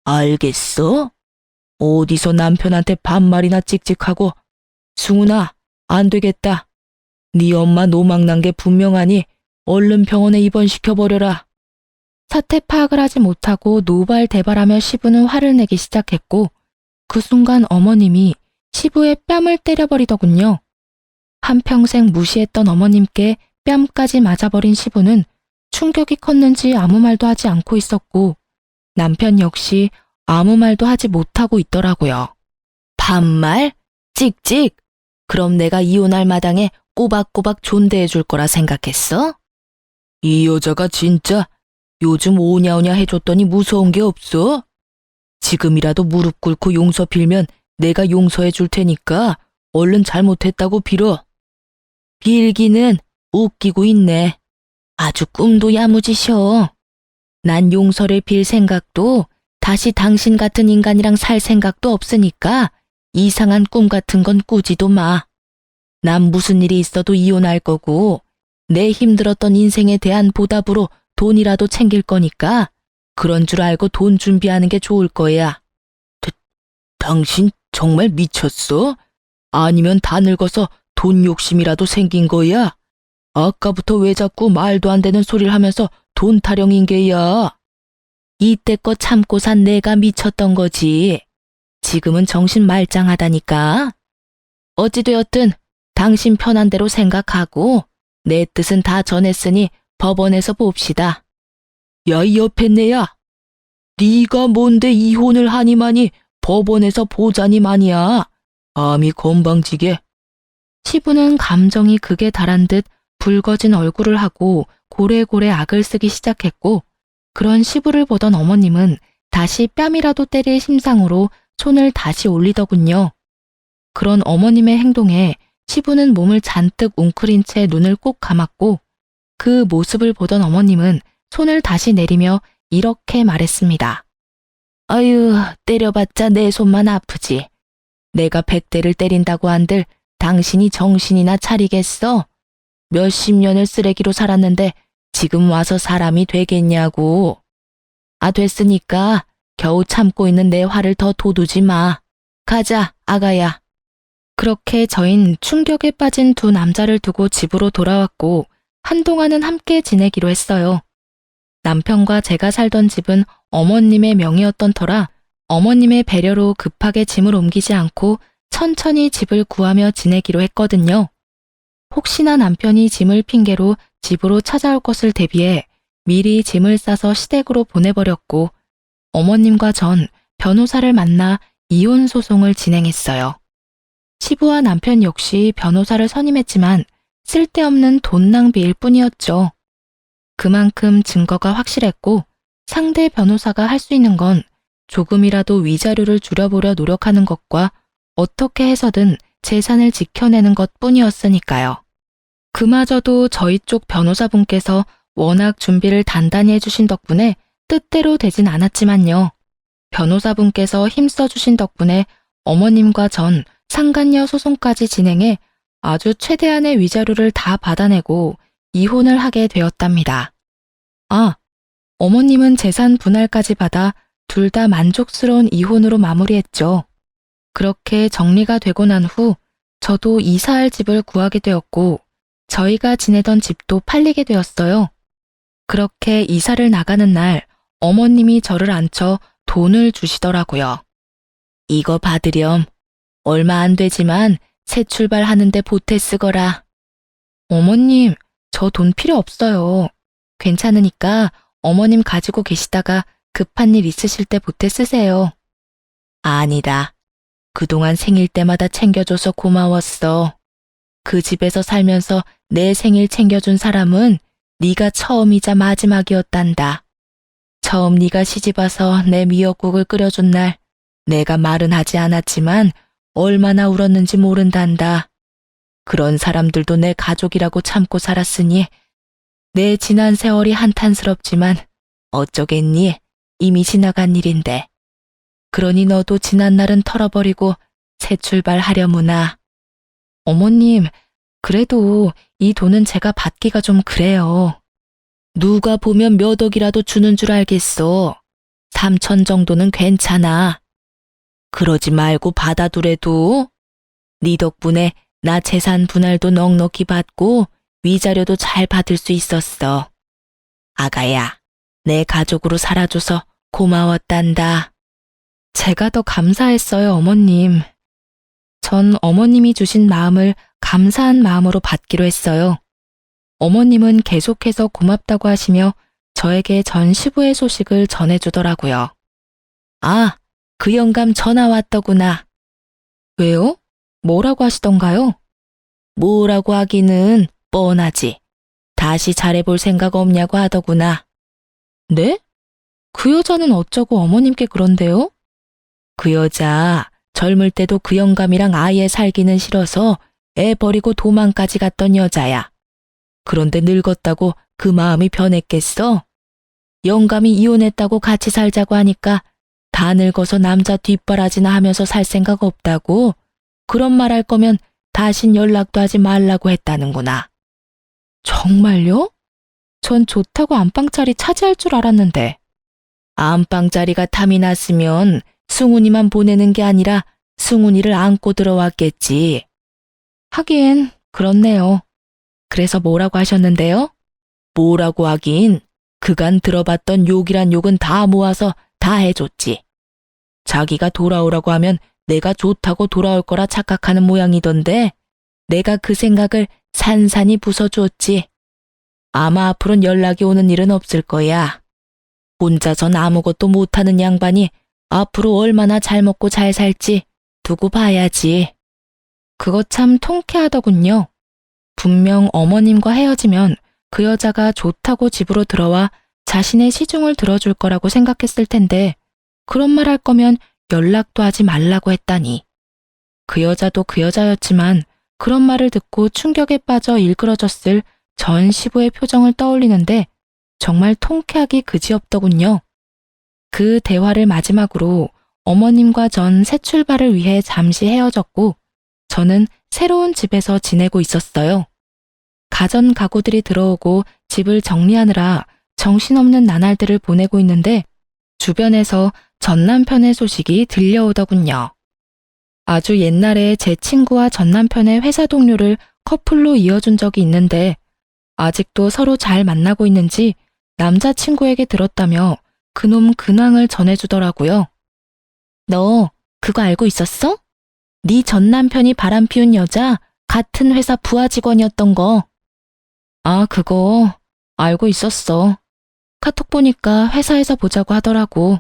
알겠어? 어디서 남편한테 반말이나 찍찍하고. 승훈아, 안 되겠다. 네 엄마 노망난 게 분명하니 얼른 병원에 입원시켜버려라. 사태 파악을 하지 못하고 노발대발하며 시부는 화를 내기 시작했고 그 순간 어머님이 시부의 뺨을 때려버리더군요. 한평생 무시했던 어머님께 뺨까지 맞아버린 시부는 충격이 컸는지 아무 말도 하지 않고 있었고 남편 역시 아무 말도 하지 못하고 있더라고요. 반말? 찍찍? 그럼 내가 이혼할 마당에 꼬박꼬박 존대해 줄 거라 생각했어? 이 여자가 진짜 요즘 오냐오냐 해줬더니 무서운 게 없어? 지금이라도 무릎 꿇고 용서 빌면 내가 용서해 줄 테니까 얼른 잘못했다고 빌어. 빌기는 웃기고 있네. 아주 꿈도 야무지셔. 난 용서를 빌 생각도 다시 당신 같은 인간이랑 살 생각도 없으니까 이상한 꿈 같은 건 꾸지도 마. 난 무슨 일이 있어도 이혼할 거고 내 힘들었던 인생에 대한 보답으로 돈이라도 챙길 거니까 그런 줄 알고 돈 준비하는 게 좋을 거야. 당신 정말 미쳤어? 아니면 다 늙어서 돈 욕심이라도 생긴 거야? 아까부터 왜 자꾸 말도 안 되는 소리를 하면서 돈 타령인 게야? 이때껏 참고 산 내가 미쳤던 거지. 지금은 정신 말짱하다니까. 어찌되었든 당신 편한 대로 생각하고 내 뜻은 다 전했으니 법원에서 봅시다. 야, 이 옆에 내야. 네가 뭔데 이혼을 하니마니 법원에서 보자니만이야. 암이 건방지게. 시부는 감정이 극에 달한 듯 붉어진 얼굴을 하고 고래고래 악을 쓰기 시작했고 그런 시부를 보던 어머님은 다시 뺨이라도 때릴 심상으로 손을 다시 올리더군요. 그런 어머님의 행동에 시부는 몸을 잔뜩 웅크린 채 눈을 꼭 감았고 그 모습을 보던 어머님은 손을 다시 내리며 이렇게 말했습니다. 아유, 때려봤자 내 손만 아프지. 내가 100대를 때린다고 한들 당신이 정신이나 차리겠어? 몇십 년을 쓰레기로 살았는데 지금 와서 사람이 되겠냐고. 아, 됐으니까 겨우 참고 있는 내 화를 더 돋우지 마. 가자, 아가야. 그렇게 저흰 충격에 빠진 두 남자를 두고 집으로 돌아왔고 한동안은 함께 지내기로 했어요. 남편과 제가 살던 집은 어머님의 명의였던 터라 어머님의 배려로 급하게 짐을 옮기지 않고 천천히 집을 구하며 지내기로 했거든요. 혹시나 남편이 짐을 핑계로 집으로 찾아올 것을 대비해 미리 짐을 싸서 시댁으로 보내버렸고 어머님과 전 변호사를 만나 이혼 소송을 진행했어요. 시부와 남편 역시 변호사를 선임했지만 쓸데없는 돈 낭비일 뿐이었죠. 그만큼 증거가 확실했고 상대 변호사가 할 수 있는 건 조금이라도 위자료를 줄여보려 노력하는 것과 어떻게 해서든 재산을 지켜내는 것뿐이었으니까요. 그마저도 저희 쪽 변호사분께서 워낙 준비를 단단히 해주신 덕분에 뜻대로 되진 않았지만요. 변호사분께서 힘써주신 덕분에 어머님과 전 상간녀 소송까지 진행해 아주 최대한의 위자료를 다 받아내고 이혼을 하게 되었답니다. 아, 어머님은 재산 분할까지 받아 둘 다 만족스러운 이혼으로 마무리했죠. 그렇게 정리가 되고 난 후 저도 이사할 집을 구하게 되었고 저희가 지내던 집도 팔리게 되었어요. 그렇게 이사를 나가는 날 어머님이 저를 앉혀 돈을 주시더라고요. 이거 받으렴. 얼마 안 되지만 새 출발하는데 보태 쓰거라. 어머님, 저 돈 필요 없어요. 괜찮으니까 어머님 가지고 계시다가 급한 일 있으실 때 보태 쓰세요. 아니다. 그동안 생일 때마다 챙겨줘서 고마웠어. 그 집에서 살면서 내 생일 챙겨준 사람은 네가 처음이자 마지막이었단다. 처음 네가 시집와서 내 미역국을 끓여준 날 내가 말은 하지 않았지만 얼마나 울었는지 모른단다. 그런 사람들도 내 가족이라고 참고 살았으니 내 지난 세월이 한탄스럽지만 어쩌겠니? 이미 지나간 일인데. 그러니 너도 지난 날은 털어버리고 새 출발하려무나. 어머님, 그래도 이 돈은 제가 받기가 좀 그래요. 누가 보면 몇 억이라도 주는 줄 알겠어. 3천 정도는 괜찮아. 그러지 말고 받아두래도. 네 덕분에 나 재산 분할도 넉넉히 받고 위자료도 잘 받을 수 있었어. 아가야, 내 가족으로 살아줘서 고마웠단다. 제가 더 감사했어요, 어머님. 전 어머님이 주신 마음을 감사한 마음으로 받기로 했어요. 어머님은 계속해서 고맙다고 하시며 저에게 전 시부의 소식을 전해주더라고요. 아, 그 영감 전화 왔더구나. 왜요? 뭐라고 하시던가요? 뭐라고 하기는 뻔하지. 다시 잘해볼 생각 없냐고 하더구나. 네? 그 여자는 어쩌고 어머님께 그런데요? 그 여자 젊을 때도 그 영감이랑 아예 살기는 싫어서 애 버리고 도망까지 갔던 여자야. 그런데 늙었다고 그 마음이 변했겠어? 영감이 이혼했다고 같이 살자고 하니까 다 늙어서 남자 뒷바라지나 하면서 살 생각 없다고? 그런 말 할 거면 다신 연락도 하지 말라고 했다는구나. 정말요? 전 좋다고 안방자리 차지할 줄 알았는데. 안방자리가 탐이 났으면 승훈이만 보내는 게 아니라 승훈이를 안고 들어왔겠지. 하긴 그렇네요. 그래서 뭐라고 하셨는데요? 뭐라고 하긴 그간 들어봤던 욕이란 욕은 다 모아서 다 해줬지. 자기가 돌아오라고 하면 내가 좋다고 돌아올 거라 착각하는 모양이던데 내가 그 생각을 산산히 부숴주었지. 아마 앞으로는 연락이 오는 일은 없을 거야. 혼자선 아무것도 못하는 양반이 앞으로 얼마나 잘 먹고 잘 살지 두고 봐야지. 그거 참 통쾌하더군요. 분명 어머님과 헤어지면 그 여자가 좋다고 집으로 들어와 자신의 시중을 들어줄 거라고 생각했을 텐데 그런 말 할 거면 연락도 하지 말라고 했다니. 그 여자도 그 여자였지만 그런 말을 듣고 충격에 빠져 일그러졌을 전 시부의 표정을 떠올리는데 정말 통쾌하기 그지없더군요. 그 대화를 마지막으로 어머님과 전 새 출발을 위해 잠시 헤어졌고 저는 새로운 집에서 지내고 있었어요. 가전 가구들이 들어오고 집을 정리하느라 정신없는 나날들을 보내고 있는데 주변에서 전 남편의 소식이 들려오더군요. 아주 옛날에 제 친구와 전 남편의 회사 동료를 커플로 이어준 적이 있는데 아직도 서로 잘 만나고 있는지 남자친구에게 들었다며 그놈 근황을 전해주더라고요. 너 그거 알고 있었어? 네 전 남편이 바람피운 여자 같은 회사 부하 직원이었던 거. 아, 그거 알고 있었어. 카톡 보니까 회사에서 보자고 하더라고.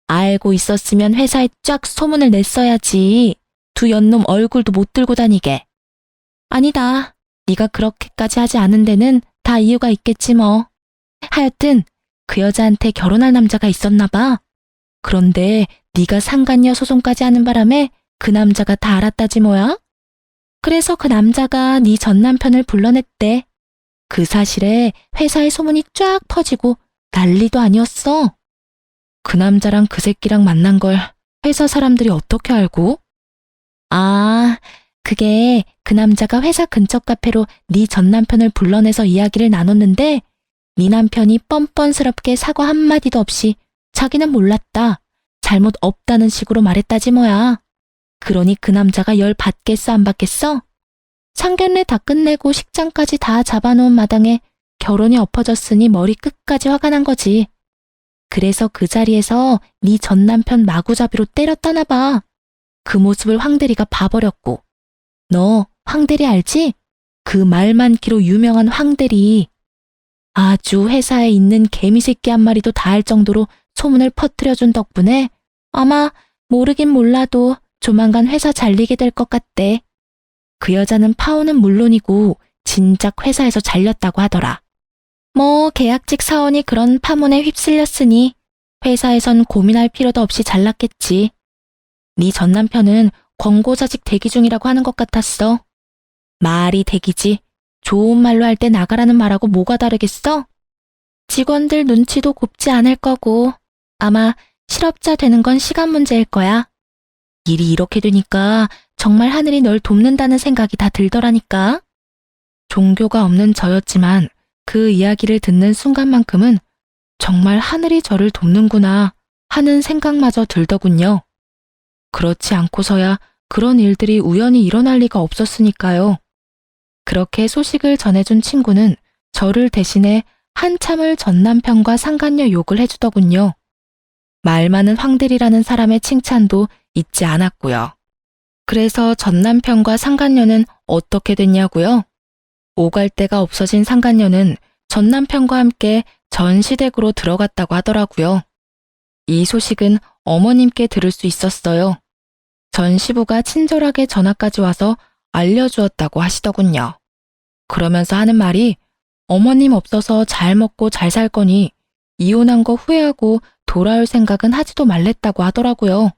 알고 있었으면 회사에 쫙 소문을 냈어야지. 두 연놈 얼굴도 못 들고 다니게. 아니다. 네가 그렇게까지 하지 않은 데는 다 이유가 있겠지 뭐. 하여튼 그 여자한테 결혼할 남자가 있었나 봐. 그런데 네가 상간녀 소송까지 하는 바람에 그 남자가 다 알았다지 뭐야? 그래서 그 남자가 네 전 남편을 불러냈대. 그 사실에 회사에 소문이 쫙 퍼지고 난리도 아니었어. 그 남자랑 그 새끼랑 만난 걸 회사 사람들이 어떻게 알고? 아, 그게 그 남자가 회사 근처 카페로 네 전 남편을 불러내서 이야기를 나눴는데 네 남편이 뻔뻔스럽게 사과 한마디도 없이 자기는 몰랐다. 잘못 없다는 식으로 말했다지 뭐야. 그러니 그 남자가 열 받겠어 안 받겠어? 상견례 다 끝내고 식장까지 다 잡아놓은 마당에 결혼이 엎어졌으니 머리 끝까지 화가 난 거지. 그래서 그 자리에서 네 전 남편 마구잡이로 때렸다나 봐. 그 모습을 황대리가 봐버렸고. 너 황대리 알지? 그 말 많기로 유명한 황대리. 아주 회사에 있는 개미새끼 한 마리도 다 알 정도로 소문을 퍼뜨려준 덕분에 아마 모르긴 몰라도 조만간 회사 잘리게 될 것 같대. 그 여자는 파혼은 물론이고 진작 회사에서 잘렸다고 하더라. 뭐 계약직 사원이 그런 파문에 휩쓸렸으니 회사에선 고민할 필요도 없이 잘났겠지. 네 전 남편은 권고자직 대기 중이라고 하는 것 같았어. 말이 대기지. 좋은 말로 할 때 나가라는 말하고 뭐가 다르겠어? 직원들 눈치도 곱지 않을 거고 아마 실업자 되는 건 시간 문제일 거야. 일이 이렇게 되니까 정말 하늘이 널 돕는다는 생각이 다 들더라니까. 종교가 없는 저였지만 그 이야기를 듣는 순간만큼은 정말 하늘이 저를 돕는구나 하는 생각마저 들더군요. 그렇지 않고서야 그런 일들이 우연히 일어날 리가 없었으니까요. 그렇게 소식을 전해준 친구는 저를 대신해 한참을 전 남편과 상간녀 욕을 해주더군요. 말 많은 황대리라는 사람의 칭찬도 잊지 않았고요. 그래서 전 남편과 상간녀는 어떻게 됐냐고요? 오갈 데가 없어진 상간녀는 전 남편과 함께 전시댁으로 들어갔다고 하더라고요. 이 소식은 어머님께 들을 수 있었어요. 전 시부가 친절하게 전화까지 와서 알려주었다고 하시더군요. 그러면서 하는 말이 어머님 없어서 잘 먹고 잘 살 거니 이혼한 거 후회하고 돌아올 생각은 하지도 말랬다고 하더라고요.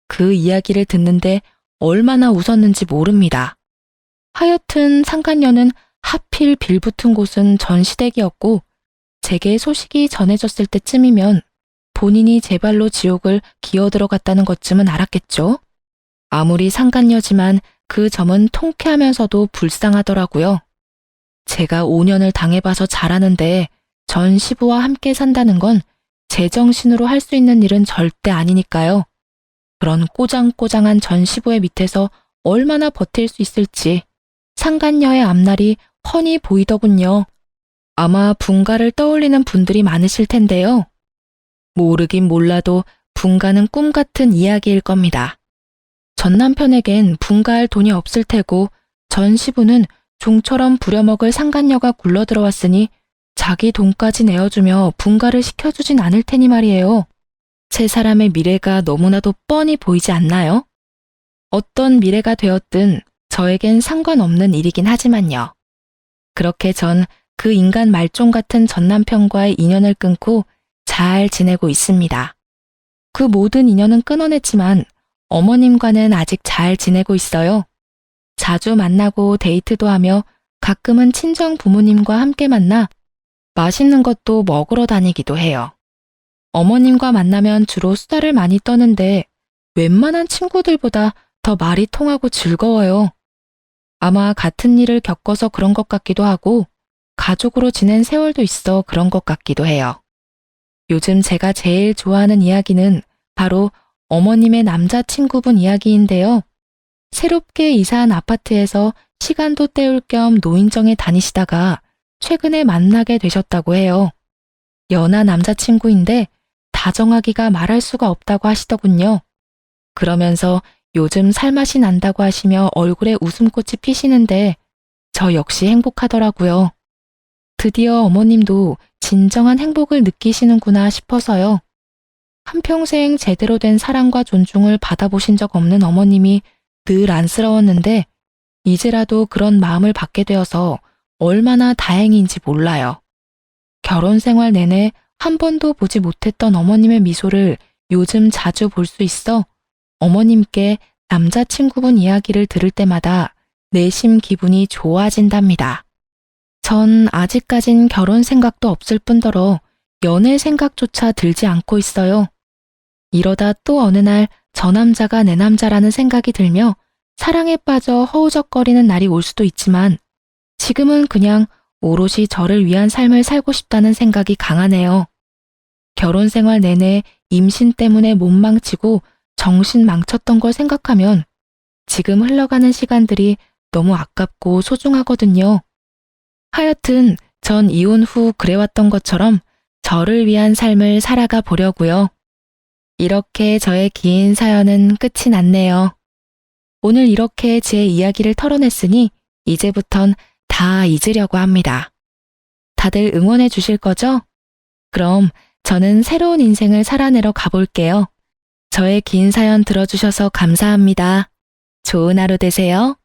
그 이야기를 듣는데 얼마나 웃었는지 모릅니다. 하여튼 상간녀는 하필 빌붙은 곳은 전시댁이었고 제게 소식이 전해졌을 때쯤이면 본인이 제 발로 지옥을 기어들어갔다는 것쯤은 알았겠죠? 아무리 상간녀지만 그 점은 통쾌하면서도 불쌍하더라고요. 제가 5년을 당해봐서 잘 아는데 전 시부와 함께 산다는 건 제정신으로 할 수 있는 일은 절대 아니니까요. 그런 꼬장꼬장한 전 시부의 밑에서 얼마나 버틸 수 있을지 상간녀의 앞날이 훤히 보이더군요. 아마 분가를 떠올리는 분들이 많으실 텐데요. 모르긴 몰라도 분가는 꿈 같은 이야기일 겁니다. 전 남편에겐 분가할 돈이 없을 테고 전 시부는 종처럼 부려먹을 상간녀가 굴러들어왔으니 자기 돈까지 내어주며 분가를 시켜주진 않을 테니 말이에요. 세 사람의 미래가 너무나도 뻔히 보이지 않나요? 어떤 미래가 되었든 저에겐 상관없는 일이긴 하지만요. 그렇게 전 그 인간 말종 같은 전 남편과의 인연을 끊고 잘 지내고 있습니다. 그 모든 인연은 끊어냈지만 어머님과는 아직 잘 지내고 있어요. 자주 만나고 데이트도 하며 가끔은 친정 부모님과 함께 만나 맛있는 것도 먹으러 다니기도 해요. 어머님과 만나면 주로 수다를 많이 떠는데 웬만한 친구들보다 더 말이 통하고 즐거워요. 아마 같은 일을 겪어서 그런 것 같기도 하고 가족으로 지낸 세월도 있어 그런 것 같기도 해요. 요즘 제가 제일 좋아하는 이야기는 바로 어머님의 남자친구분 이야기인데요. 새롭게 이사한 아파트에서 시간도 때울 겸 노인정에 다니시다가 최근에 만나게 되셨다고 해요. 연하 남자친구인데 다정하기가 말할 수가 없다고 하시더군요. 그러면서 요즘 살맛이 난다고 하시며 얼굴에 웃음꽃이 피시는데 저 역시 행복하더라고요. 드디어 어머님도 진정한 행복을 느끼시는구나 싶어서요. 한평생 제대로 된 사랑과 존중을 받아보신 적 없는 어머님이 늘 안쓰러웠는데 이제라도 그런 마음을 받게 되어서 얼마나 다행인지 몰라요. 결혼 생활 내내 한 번도 보지 못했던 어머님의 미소를 요즘 자주 볼 수 있어 어머님께 남자친구분 이야기를 들을 때마다 내심 기분이 좋아진답니다. 전 아직까진 결혼 생각도 없을 뿐더러 연애 생각조차 들지 않고 있어요. 이러다 또 어느 날 저 남자가 내 남자라는 생각이 들며 사랑에 빠져 허우적거리는 날이 올 수도 있지만 지금은 그냥 오롯이 저를 위한 삶을 살고 싶다는 생각이 강하네요. 결혼 생활 내내 임신 때문에 몸 망치고 정신 망쳤던 걸 생각하면 지금 흘러가는 시간들이 너무 아깝고 소중하거든요. 하여튼 전 이혼 후 그래왔던 것처럼 저를 위한 삶을 살아가 보려고요. 이렇게 저의 긴 사연은 끝이 났네요. 오늘 이렇게 제 이야기를 털어냈으니 이제부턴 다 잊으려고 합니다. 다들 응원해 주실 거죠? 그럼 저는 새로운 인생을 살아내러 가볼게요. 저의 긴 사연 들어주셔서 감사합니다. 좋은 하루 되세요.